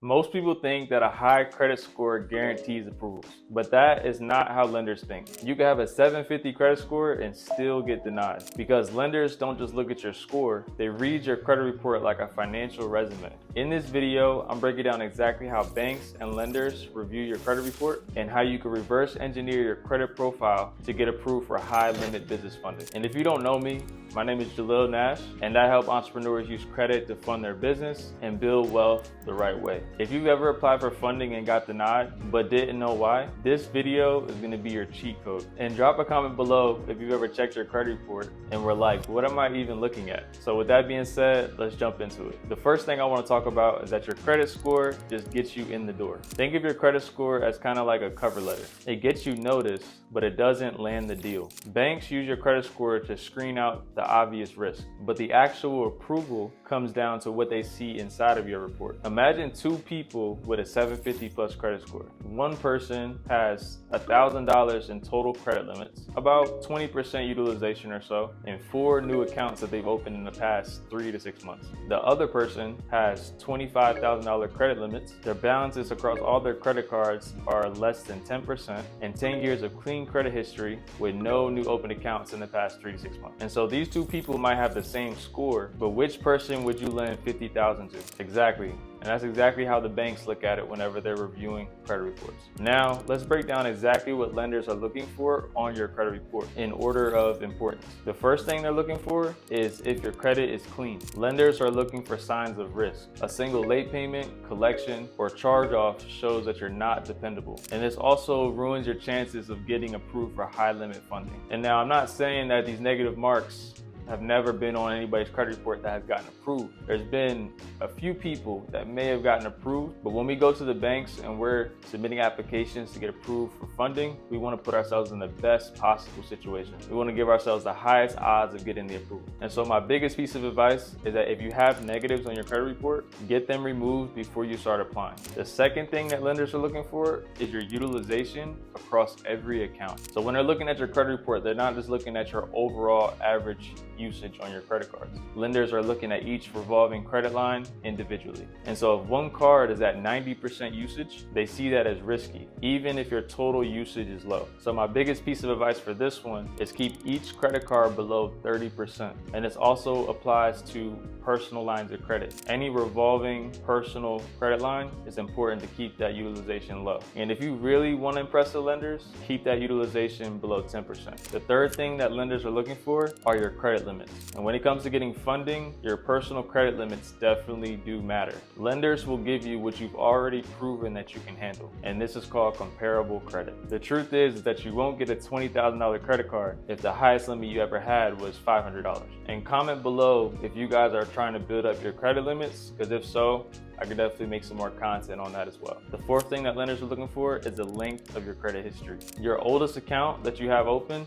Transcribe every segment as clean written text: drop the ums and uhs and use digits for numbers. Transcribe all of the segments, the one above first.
Most people think that a high credit score guarantees approvals, but that is not how lenders think. You can have a 750 credit score and still get denied because lenders don't just look at your score, they read your credit report like a financial resume. In this video, I'm breaking down exactly how banks and lenders review your credit report and how you can reverse engineer your credit profile to get approved for high limit business funding. And if you don't know me, my name is Jalil Nash, and I help entrepreneurs use credit to fund their business and build wealth the right way. If you've ever applied for funding and got denied, but didn't know why, this video is gonna be your cheat code. And drop a comment below if you've ever checked your credit report and were like, what am I even looking at? So with that being said, let's jump into it. The first thing I wanna talk about is that your credit score just gets you in the door. Think of your credit score as kind of like a cover letter. It gets you noticed, but it doesn't land the deal. Banks use your credit score to screen out the obvious risk, but the actual approval comes down to what they see inside of your report. Imagine two people with a 750 plus credit score. One person has $1,000 in total credit limits, about 20% utilization or so, and 4 new accounts that they've opened in the past 3 to 6 months. The other person has $25,000 credit limits. Their balances across all their credit cards are less than 10%, and 10 years of clean credit history with no new open accounts in the past 3 to 6 months. And so these two people might have the same score, but which person would you lend $50,000 to? Exactly. And that's exactly how the banks look at it whenever they're reviewing credit reports. Now, let's break down exactly what lenders are looking for on your credit report in order of importance. The first thing they're looking for is if your credit is clean. Lenders are looking for signs of risk. A single late payment, collection, or charge-off shows that you're not dependable. And this also ruins your chances of getting approved for high limit funding. And now, I'm not saying that these negative marks have never been on anybody's credit report that has gotten approved. There's been a few people that may have gotten approved, but when we go to the banks and we're submitting applications to get approved for funding, we want to put ourselves in the best possible situation. We want to give ourselves the highest odds of getting the approval. And so my biggest piece of advice is that if you have negatives on your credit report, get them removed before you start applying. The second thing that lenders are looking for is your utilization across every account. So when they're looking at your credit report, they're not just looking at your overall average usage on your credit cards. Lenders are looking at each revolving credit line individually. And so if one card is at 90% usage, they see that as risky, even if your total usage is low. So my biggest piece of advice for this one is keep each credit card below 30%. And this also applies to personal lines of credit. Any revolving personal credit line is important to keep that utilization low. And if you really want to impress the lenders, keep that utilization below 10%. The third thing that lenders are looking for are your credit limits. And when it comes to getting funding, your personal credit limits definitely do matter. Lenders will give you what you've already proven that you can handle. And this is called comparable credit. The truth is that you won't get a $20,000 credit card if the highest limit you ever had was $500. And comment below if you guys are trying to build up your credit limits, because if so, I could definitely make some more content on that as well. The fourth thing that lenders are looking for is the length of your credit history. Your oldest account that you have open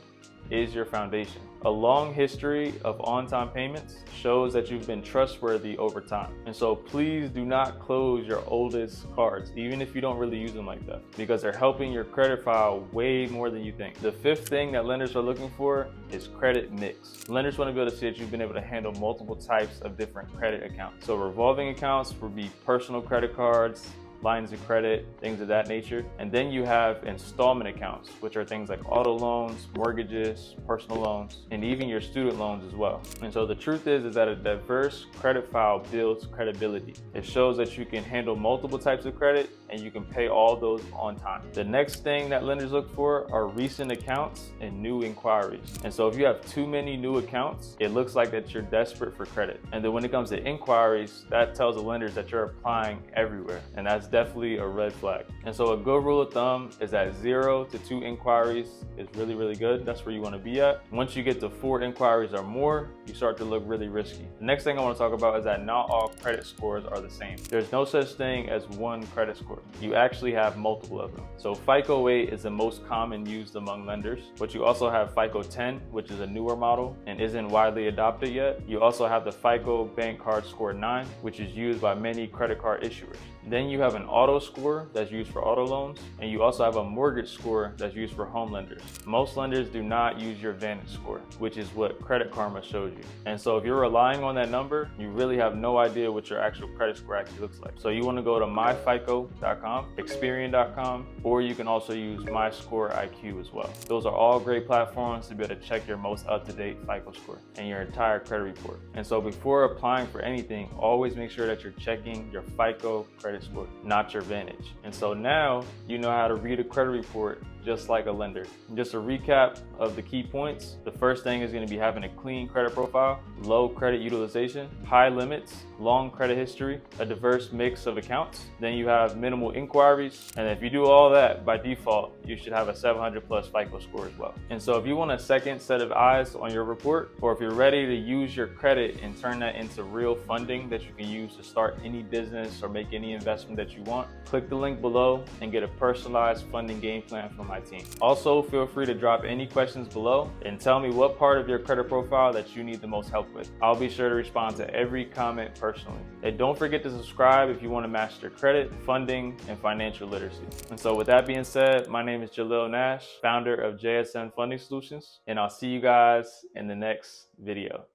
is your foundation. A long history of on-time payments shows that you've been trustworthy over time. And so please do not close your oldest cards, even if you don't really use them like that, because they're helping your credit file way more than you think. The fifth thing that lenders are looking for is credit mix. Lenders want to be able to see that you've been able to handle multiple types of different credit accounts. So revolving accounts would be personal credit cards, lines of credit, things of that nature. And then you have installment accounts, which are things like auto loans, mortgages, personal loans, and even your student loans as well. And so the truth is that a diverse credit file builds credibility. It shows that you can handle multiple types of credit and you can pay all those on time. The next thing that lenders look for are recent accounts and new inquiries. And so if you have too many new accounts, it looks like that you're desperate for credit. And then when it comes to inquiries, that tells the lenders that you're applying everywhere. And that's definitely a red flag. And so a good rule of thumb is that 0 to 2 inquiries is really, really good. That's where you want to be at. Once you get to 4 inquiries or more, you start to look really risky. The next thing I want to talk about is that not all credit scores are the same. There's no such thing as one credit score. You actually have multiple of them. So FICO 8 is the most common used among lenders, but you also have FICO 10, which is a newer model and isn't widely adopted yet. You also have the FICO Bank Card Score 9, which is used by many credit card issuers. Then you have an auto score that's used for auto loans, and you also have a mortgage score that's used for home lenders. Most lenders do not use your Vantage score, which is what Credit Karma shows you. And so if you're relying on that number, you really have no idea what your actual credit score actually looks like. So you want to go to myfico.com, Experian.com, or you can also use MyScoreIQ as well. Those are all great platforms to be able to check your most up-to-date FICO score and your entire credit report. And so before applying for anything, always make sure that you're checking your FICO credit score, not your Vantage. And so now you know how to read a credit report just like a lender. And just a recap of the key points. The first thing is going to be having a clean credit profile, low credit utilization, high limits, long credit history, a diverse mix of accounts. Then you have minimal inquiries. And if you do all that, by default, you should have a 700 plus FICO score as well. And so if you want a second set of eyes on your report, or if you're ready to use your credit and turn that into real funding that you can use to start any business or make any investment that you want, click the link below and get a personalized funding game plan from my team. Also, feel free to drop any questions below and tell me what part of your credit profile that you need the most help with. I'll be sure to respond to every comment personally. And don't forget to subscribe if you want to master credit, funding, and financial literacy. And so with that being said, my name is Jalil Nash, founder of JSN Funding Solutions, and I'll see you guys in the next video.